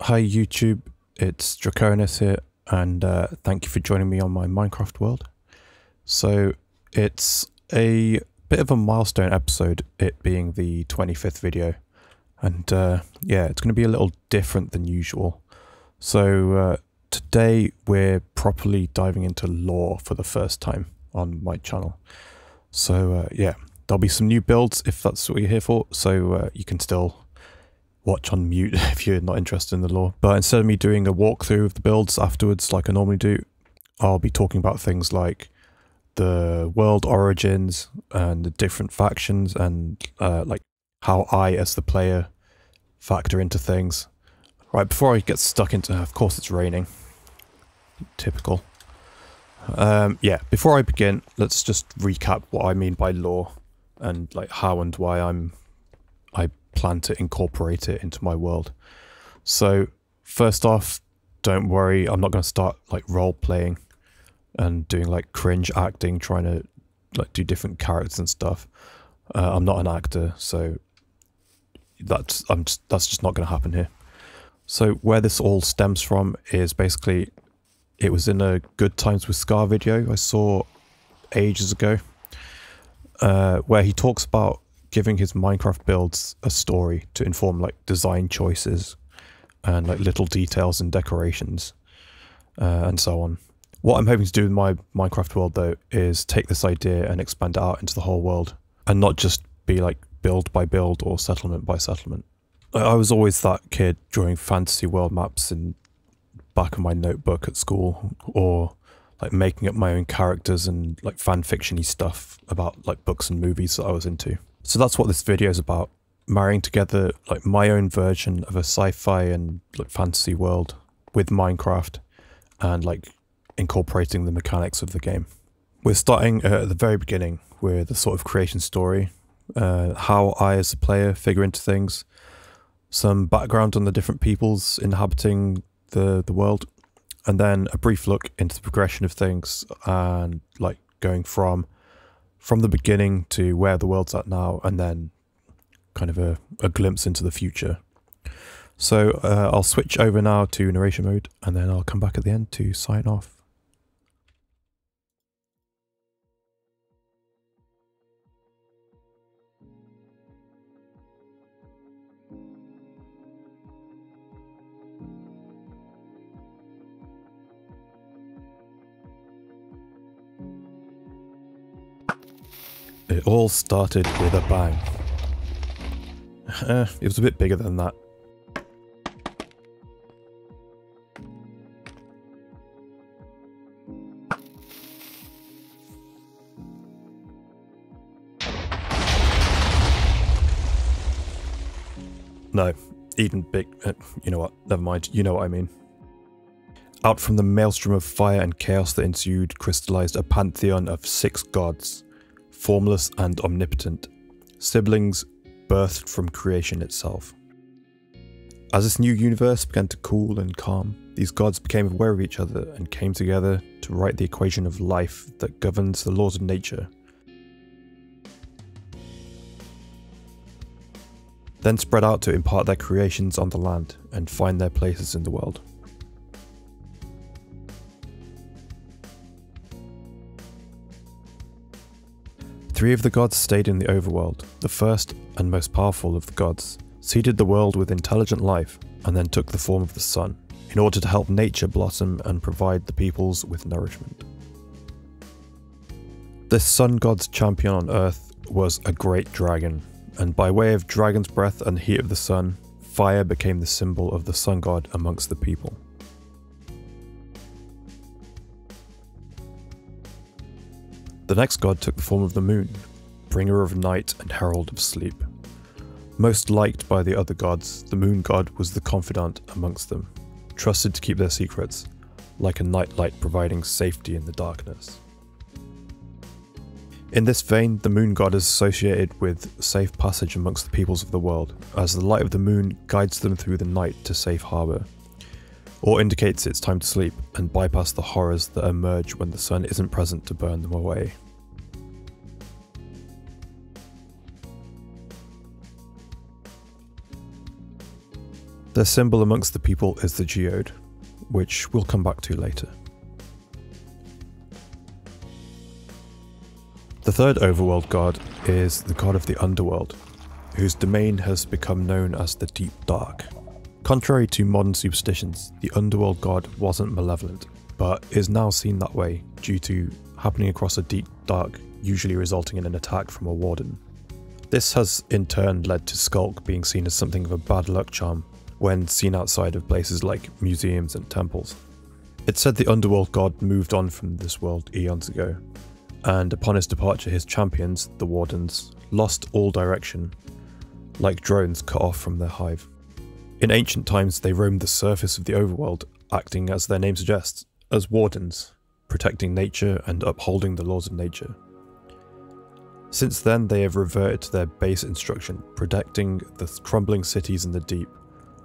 Hi YouTube, it's Draconis here, and thank you for joining me on my Minecraft world. So it's a bit of a milestone episode, it being the 25th video, and yeah, it's going to be a little different than usual. So today we're properly diving into lore for the first time on my channel. So yeah, there'll be some new builds if that's what you're here for, so you can still watch on mute if you're not interested in the lore. But instead of me doing a walkthrough of the builds afterwards like I normally do, I'll be talking about things like the world origins and the different factions and like how I as the player factor into things. Right, before I get stuck into, of course it's raining. Typical. Yeah, before I begin, let's just recap what I mean by lore and like how and why I plan to incorporate it into my world. So first off, don't worry, I'm not going to start like role playing and doing like cringe acting, trying to like do different characters and stuff. I'm not an actor, so that's just not going to happen here. So where this all stems from is basically, it was in a Good Times with Scar video I saw ages ago, where he talks about giving his Minecraft builds a story to inform like design choices and like little details and decorations and so on. What I'm hoping to do with my Minecraft world though is take this idea and expand it out into the whole world and not just be like build by build or settlement by settlement. I was always that kid drawing fantasy world maps in back of my notebook at school, or like making up my own characters and like fan fiction-y stuff about like books and movies that I was into. So that's what this video is about, marrying together like my own version of a sci-fi and like fantasy world with Minecraft and like incorporating the mechanics of the game. We're starting at the very beginning with a sort of creation story, how I as a player figure into things, some background on the different peoples inhabiting the world, and then a brief look into the progression of things and like going from the beginning to where the world's at now, and then kind of a glimpse into the future. So I'll switch over now to narration mode, and then I'll come back at the end to sign off. It all started with a bang. It was a bit bigger than that. No, even big. You know what? Never mind. You know what I mean. Out from the maelstrom of fire and chaos that ensued crystallized a pantheon of 6 gods, formless and omnipotent, siblings birthed from creation itself. As this new universe began to cool and calm, these gods became aware of each other and came together to write the equation of life that governs the laws of nature. Then spread out to impart their creations on the land and find their places in the world. Three of the gods stayed in the overworld. The first and most powerful of the gods seeded the world with intelligent life and then took the form of the sun in order to help nature blossom and provide the peoples with nourishment. This sun god's champion on earth was a great dragon, and by way of dragon's breath and heat of the sun, fire became the symbol of the sun god amongst the people. The next god took the form of the moon, bringer of night and herald of sleep. Most liked by the other gods, the moon god was the confidant amongst them, trusted to keep their secrets, like a nightlight providing safety in the darkness. In this vein, the moon god is associated with safe passage amongst the peoples of the world, as the light of the moon guides them through the night to safe harbour, or indicates it's time to sleep and bypass the horrors that emerge when the sun isn't present to burn them away. Their symbol amongst the people is the geode, which we'll come back to later. The third overworld god is the god of the underworld, whose domain has become known as the Deep Dark. Contrary to modern superstitions, the underworld god wasn't malevolent, but is now seen that way due to happening across a deep dark, usually resulting in an attack from a warden. This has in turn led to Skulk being seen as something of a bad luck charm when seen outside of places like museums and temples. It's said the underworld god moved on from this world eons ago, and upon his departure his champions, the wardens, lost all direction, like drones cut off from their hive. In ancient times they roamed the surface of the overworld, acting as their name suggests, as wardens, protecting nature and upholding the laws of nature. Since then they have reverted to their base instruction, protecting the crumbling cities in the deep,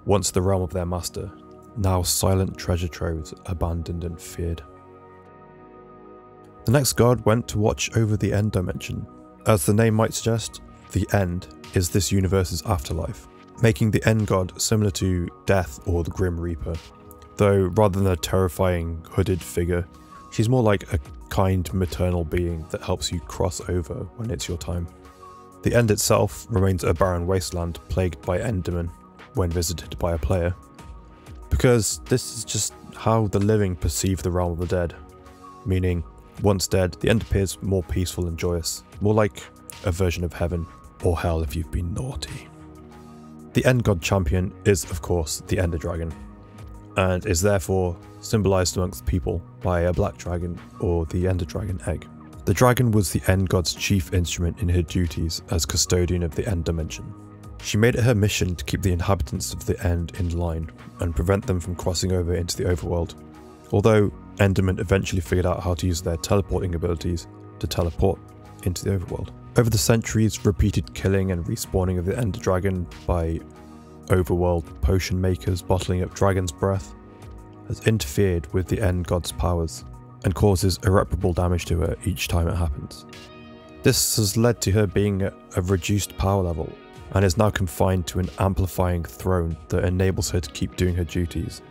once the realm of their master, now silent treasure troves, abandoned and feared. The next god went to watch over the End Dimension. As the name might suggest, the End is this universe's afterlife, making the End god similar to Death or the Grim Reaper, though rather than a terrifying hooded figure, she's more like a kind maternal being that helps you cross over when it's your time. The End itself remains a barren wasteland plagued by Endermen when visited by a player, because this is just how the living perceive the realm of the dead, meaning once dead, the End appears more peaceful and joyous, more like a version of heaven, or hell if you've been naughty. The End god champion is of course the Ender Dragon, and is therefore symbolised amongst people by a black dragon or the Ender Dragon egg. The dragon was the End god's chief instrument in her duties as custodian of the End Dimension. She made it her mission to keep the inhabitants of the End in line and prevent them from crossing over into the overworld, although Endermen eventually figured out how to use their teleporting abilities to teleport into the overworld. Over the centuries, repeated killing and respawning of the Ender Dragon by overworld potion makers bottling up dragon's breath has interfered with the End god's powers and causes irreparable damage to her each time it happens. This has led to her being at a reduced power level and is now confined to an amplifying throne that enables her to keep doing her duties,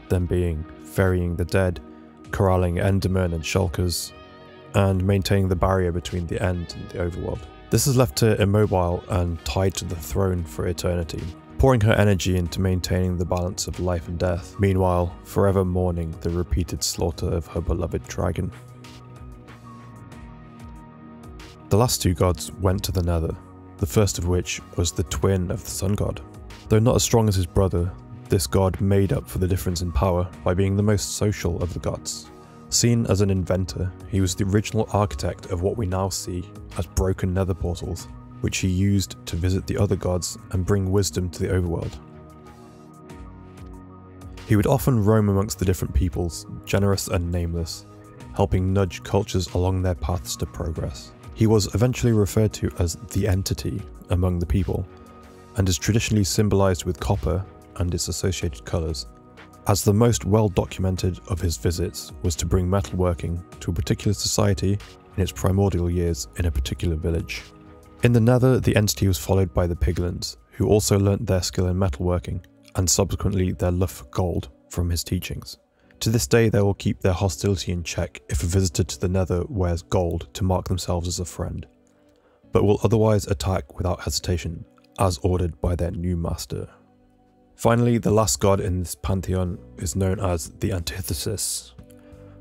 them being ferrying the dead, corralling Endermen and shulkers, and maintaining the barrier between the End and the overworld. This has left her immobile and tied to the throne for eternity, pouring her energy into maintaining the balance of life and death, meanwhile forever mourning the repeated slaughter of her beloved dragon. The last two gods went to the Nether, the first of which was the twin of the Sun God. Though not as strong as his brother, this god made up for the difference in power by being the most social of the gods. Seen as an inventor, he was the original architect of what we now see as broken nether portals, which he used to visit the other gods and bring wisdom to the overworld. He would often roam amongst the different peoples, generous and nameless, helping nudge cultures along their paths to progress. He was eventually referred to as the Entity among the people, and is traditionally symbolised with copper and its associated colours, as the most well documented of his visits was to bring metalworking to a particular society in its primordial years in a particular village. In the Nether, the Entity was followed by the Piglins, who also learnt their skill in metalworking, and subsequently their love for gold from his teachings. To this day they will keep their hostility in check if a visitor to the Nether wears gold to mark themselves as a friend, but will otherwise attack without hesitation, as ordered by their new master. Finally, the last god in this pantheon is known as the Antithesis.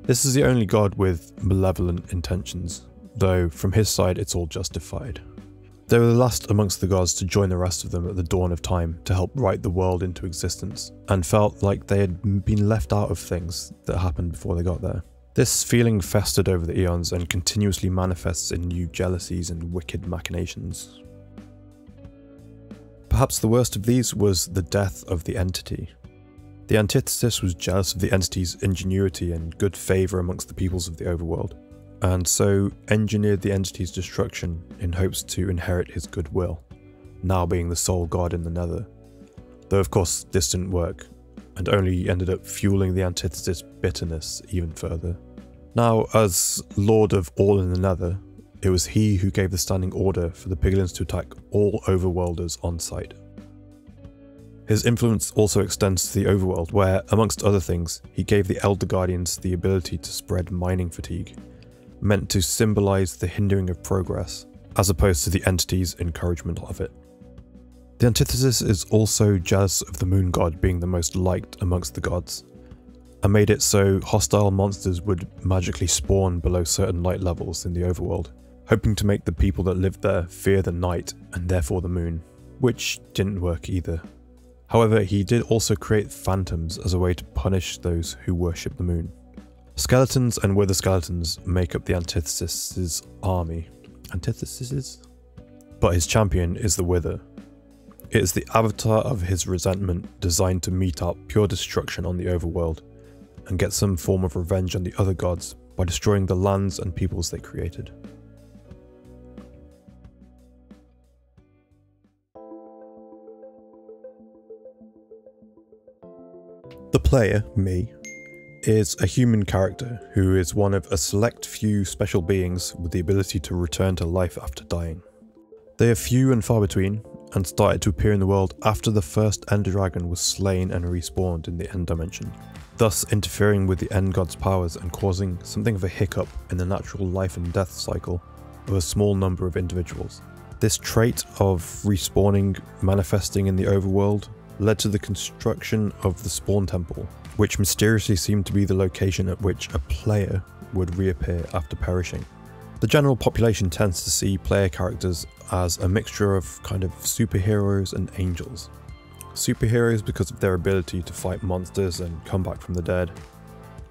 This is the only god with malevolent intentions, though from his side it's all justified. They were the last amongst the gods to join the rest of them at the dawn of time to help write the world into existence, and felt like they had been left out of things that happened before they got there. This feeling festered over the eons and continuously manifests in new jealousies and wicked machinations. Perhaps the worst of these was the death of the Entity. The Antithesis was jealous of the Entity's ingenuity and good favour amongst the peoples of the overworld, and so engineered the Entity's destruction in hopes to inherit his goodwill, now being the sole god in the Nether. Though of course this didn't work, and only ended up fueling the Antithesis' bitterness even further. Now, as Lord of all in the Nether, it was he who gave the standing order for the Piglins to attack all overworlders on sight. His influence also extends to the overworld where, amongst other things, he gave the Elder Guardians the ability to spread mining fatigue, meant to symbolise the hindering of progress, as opposed to the entity's encouragement of it. The antithesis is also jealous of the moon god being the most liked amongst the gods, and made it so hostile monsters would magically spawn below certain light levels in the overworld, hoping to make the people that lived there fear the night and therefore the moon, which didn't work either. However, he did also create phantoms as a way to punish those who worship the moon. Skeletons and wither skeletons make up the antithesis' army. Antithesis? But his champion is the wither. It is the avatar of his resentment, designed to mete out pure destruction on the overworld and get some form of revenge on the other gods by destroying the lands and peoples they created. The player, me, is a human character who is one of a select few special beings with the ability to return to life after dying. They are few and far between, and started to appear in the world after the first Ender Dragon was slain and respawned in the End Dimension, thus interfering with the End God's powers and causing something of a hiccup in the natural life and death cycle of a small number of individuals. This trait of respawning manifesting in the overworld led to the construction of the Spawn Temple, which mysteriously seemed to be the location at which a player would reappear after perishing. The general population tends to see player characters as a mixture of kind of superheroes and angels. Superheroes because of their ability to fight monsters and come back from the dead,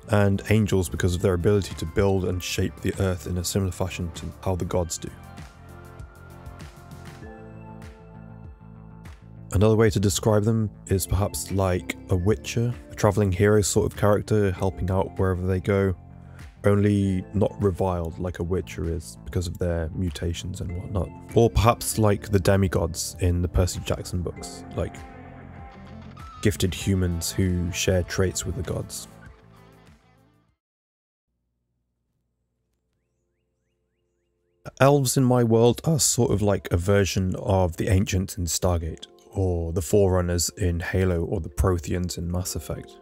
and angels because of their ability to build and shape the earth in a similar fashion to how the gods do. Another way to describe them is perhaps like a witcher, a travelling hero sort of character helping out wherever they go, only not reviled like a witcher is because of their mutations and whatnot. Or perhaps like the demigods in the Percy Jackson books, like gifted humans who share traits with the gods. Elves in my world are sort of like a version of the Ancients in Stargate, or the Forerunners in Halo, or the Protheans in Mass Effect.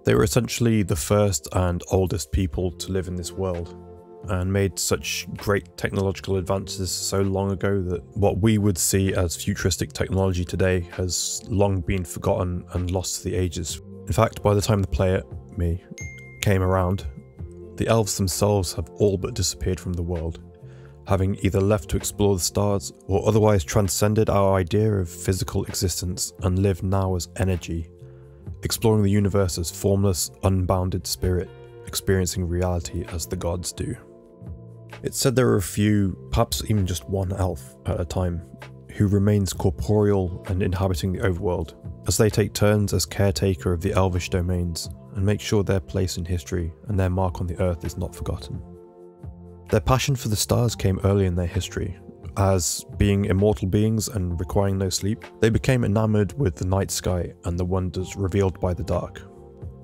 They were essentially the first and oldest people to live in this world, and made such great technological advances so long ago that what we would see as futuristic technology today has long been forgotten and lost to the ages. In fact, by the time the player, me, came around, the elves themselves have all but disappeared from the world, having either left to explore the stars or otherwise transcended our idea of physical existence and live now as energy, exploring the universe as formless, unbounded spirit, experiencing reality as the gods do. It's said there are a few, perhaps even just one elf at a time, who remains corporeal and inhabiting the overworld, as they take turns as caretaker of the elvish domains and make sure their place in history and their mark on the earth is not forgotten. Their passion for the stars came early in their history, as being immortal beings and requiring no sleep, they became enamored with the night sky and the wonders revealed by the dark.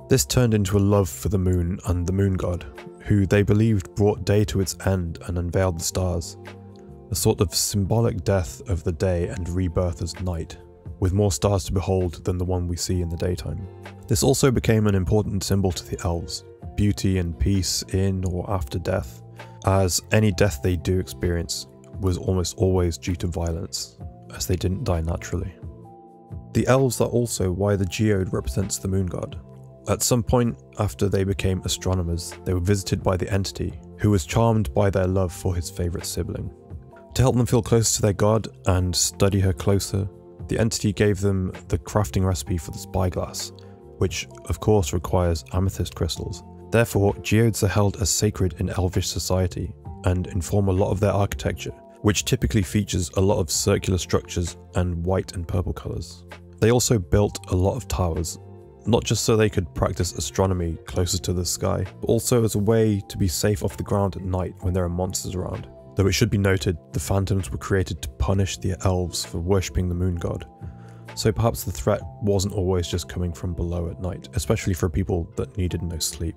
This turned into a love for the moon and the moon god, who they believed brought day to its end and unveiled the stars, a sort of symbolic death of the day and rebirth as night, with more stars to behold than the one we see in the daytime. This also became an important symbol to the elves, beauty and peace in or after death, as any death they do experience was almost always due to violence, as they didn't die naturally. The elves are also why the geode represents the moon god. At some point after they became astronomers, they were visited by the entity, who was charmed by their love for his favourite sibling. To help them feel closer to their god and study her closer, the entity gave them the crafting recipe for the spyglass, which of course requires amethyst crystals. Therefore, geodes are held as sacred in elvish society and inform a lot of their architecture, which typically features a lot of circular structures and white and purple colours. They also built a lot of towers, not just so they could practice astronomy closer to the sky, but also as a way to be safe off the ground at night when there are monsters around. Though it should be noted, the phantoms were created to punish the elves for worshipping the moon god, so perhaps the threat wasn't always just coming from below at night, especially for people that needed no sleep.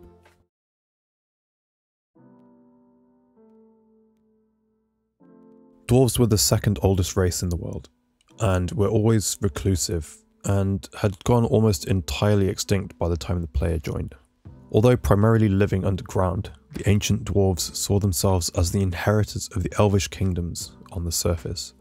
Dwarves were the second oldest race in the world, and were always reclusive, and had gone almost entirely extinct by the time the player joined. Although primarily living underground, the ancient dwarves saw themselves as the inheritors of the elvish kingdoms on the surface,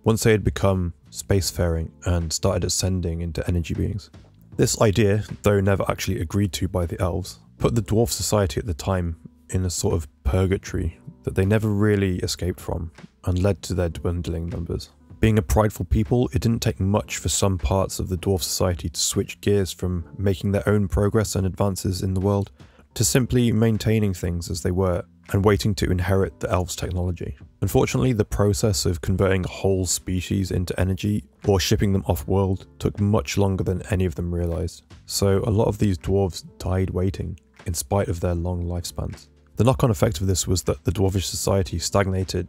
once they had become spacefaring and started ascending into energy beings. This idea, though never actually agreed to by the elves, put the dwarf society at the time in a sort of purgatory that they never really escaped from, and led to their dwindling numbers. Being a prideful people, it didn't take much for some parts of the dwarf society to switch gears from making their own progress and advances in the world to simply maintaining things as they were and waiting to inherit the elves' technology. Unfortunately, the process of converting a whole species into energy or shipping them off-world took much longer than any of them realised, so a lot of these dwarves died waiting, in spite of their long lifespans. The knock-on effect of this was that the dwarvish society stagnated,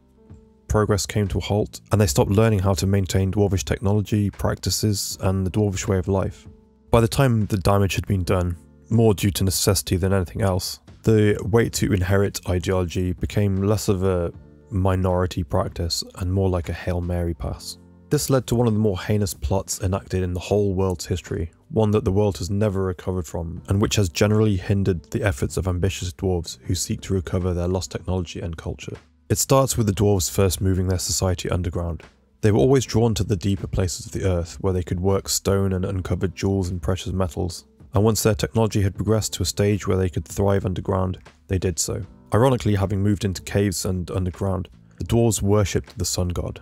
progress came to a halt, and they stopped learning how to maintain dwarvish technology, practices, and the dwarvish way of life. By the time the damage had been done, more due to necessity than anything else, the wait to inherit ideology became less of a minority practice and more like a Hail Mary pass. This led to one of the more heinous plots enacted in the whole world's history, one that the world has never recovered from, and which has generally hindered the efforts of ambitious dwarves who seek to recover their lost technology and culture. It starts with the dwarves first moving their society underground. They were always drawn to the deeper places of the earth, where they could work stone and uncover jewels and precious metals, and once their technology had progressed to a stage where they could thrive underground, they did so. Ironically, having moved into caves and underground, the dwarves worshipped the sun god,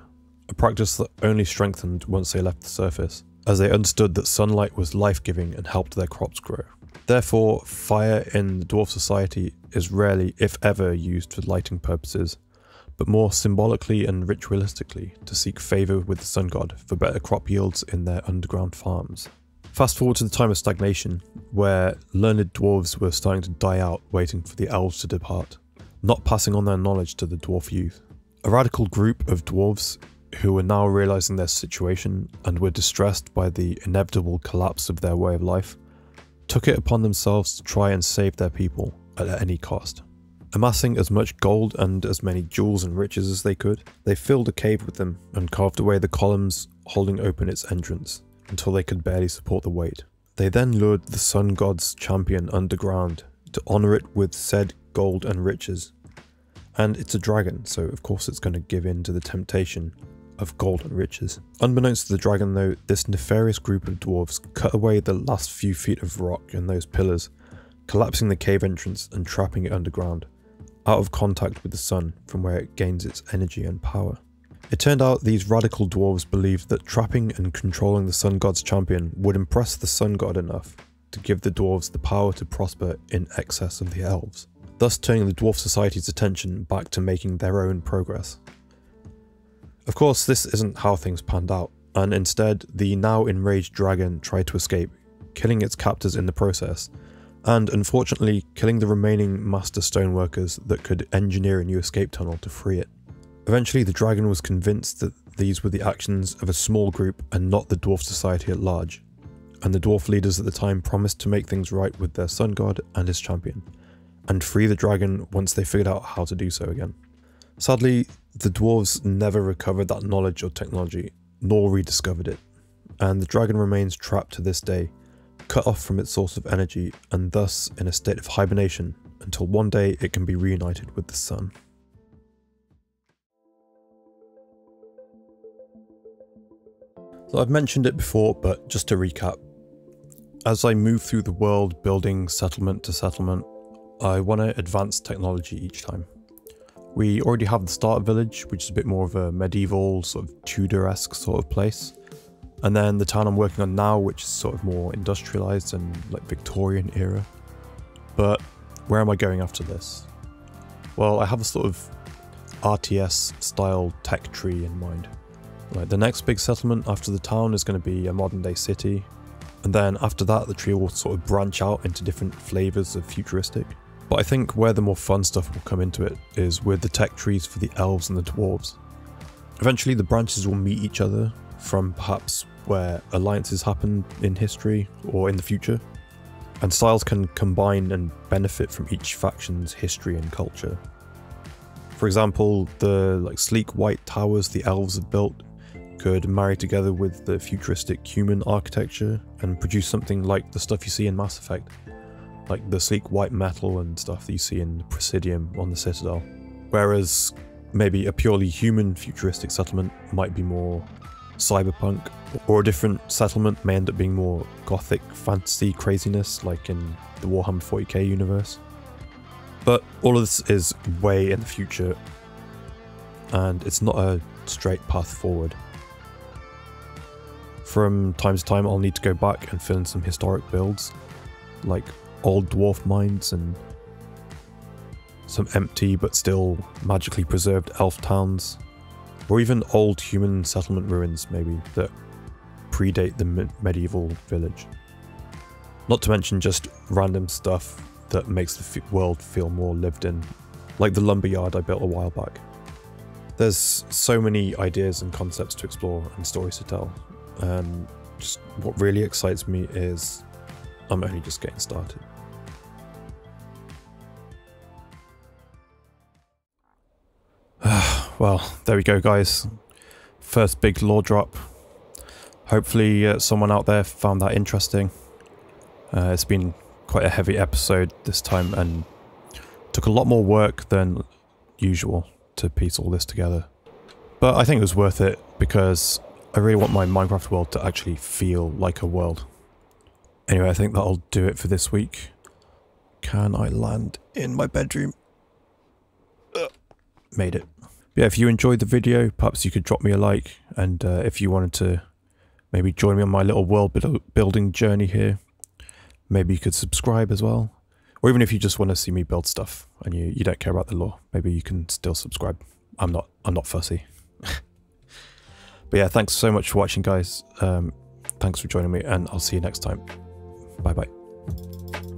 a practice that only strengthened once they left the surface, as they understood that sunlight was life-giving and helped their crops grow. Therefore, fire in the dwarf society is rarely, if ever, used for lighting purposes, but more symbolically and ritualistically to seek favour with the sun god for better crop yields in their underground farms. Fast forward to the time of stagnation, where learned dwarves were starting to die out waiting for the elves to depart, not passing on their knowledge to the dwarf youth. A radical group of dwarves who were now realising their situation and were distressed by the inevitable collapse of their way of life, took it upon themselves to try and save their people at any cost. Amassing as much gold and as many jewels and riches as they could, they filled a cave with them and carved away the columns holding open its entrance, until they could barely support the weight. They then lured the sun god's champion underground to honour it with said gold and riches. And it's a dragon, so of course it's going to give in to the temptation of gold and riches. Unbeknownst to the dragon though, this nefarious group of dwarves cut away the last few feet of rock in those pillars, collapsing the cave entrance and trapping it underground, out of contact with the sun from where it gains its energy and power. It turned out these radical dwarves believed that trapping and controlling the sun god's champion would impress the sun god enough to give the dwarves the power to prosper in excess of the elves, thus turning the dwarf society's attention back to making their own progress. Of course, this isn't how things panned out, and instead the now enraged dragon tried to escape, killing its captors in the process, and unfortunately killing the remaining master stoneworkers that could engineer a new escape tunnel to free it. Eventually the dragon was convinced that these were the actions of a small group and not the dwarf society at large, and the dwarf leaders at the time promised to make things right with their sun god and his champion, and free the dragon once they figured out how to do so again. Sadly, the dwarves never recovered that knowledge or technology, nor rediscovered it, and the dragon remains trapped to this day, cut off from its source of energy, and thus in a state of hibernation until one day it can be reunited with the sun. So I've mentioned it before, but just to recap, as I move through the world building settlement to settlement, I want to advance technology each time. We already have the start village, which is a bit more of a medieval, sort of Tudor-esque sort of place. And then the town I'm working on now, which is sort of more industrialized and like Victorian era. But where am I going after this? Well, I have a sort of RTS style tech tree in mind. Like the next big settlement after the town is going to be a modern day city. And then after that, the tree will sort of branch out into different flavors of futuristic. But I think where the more fun stuff will come into it is with the tech trees for the elves and the dwarves. Eventually the branches will meet each other from perhaps where alliances happened in history or in the future, and styles can combine and benefit from each faction's history and culture. For example, the sleek white towers the elves have built could marry together with the futuristic human architecture and produce something like the stuff you see in Mass Effect, like the sleek white metal and stuff that you see in Presidium on the Citadel. Whereas maybe a purely human futuristic settlement might be more cyberpunk, or a different settlement may end up being more gothic fantasy craziness like in the Warhammer 40k universe. But all of this is way in the future, and it's not a straight path forward. From time to time I'll need to go back and fill in some historic builds, like old dwarf mines and some empty but still magically preserved elf towns, or even old human settlement ruins maybe that predate the medieval village. Not to mention just random stuff that makes the world feel more lived in, like the lumberyard I built a while back. There's so many ideas and concepts to explore and stories to tell, and just what really excites me is I'm only just getting started. Well, there we go guys. First big lore drop. Hopefully someone out there found that interesting. It's been quite a heavy episode this time and took a lot more work than usual to piece all this together. But I think it was worth it because I really want my Minecraft world to actually feel like a world. Anyway, I think that'll do it for this week. Can I land in my bedroom? Made it. Yeah, if you enjoyed the video, perhaps you could drop me a like, and if you wanted to maybe join me on my little world building journey here, maybe you could subscribe as well. Or even if you just want to see me build stuff and you don't care about the lore, maybe you can still subscribe. I'm not fussy. But yeah, thanks so much for watching guys. Thanks for joining me, and I'll see you next time. Bye bye.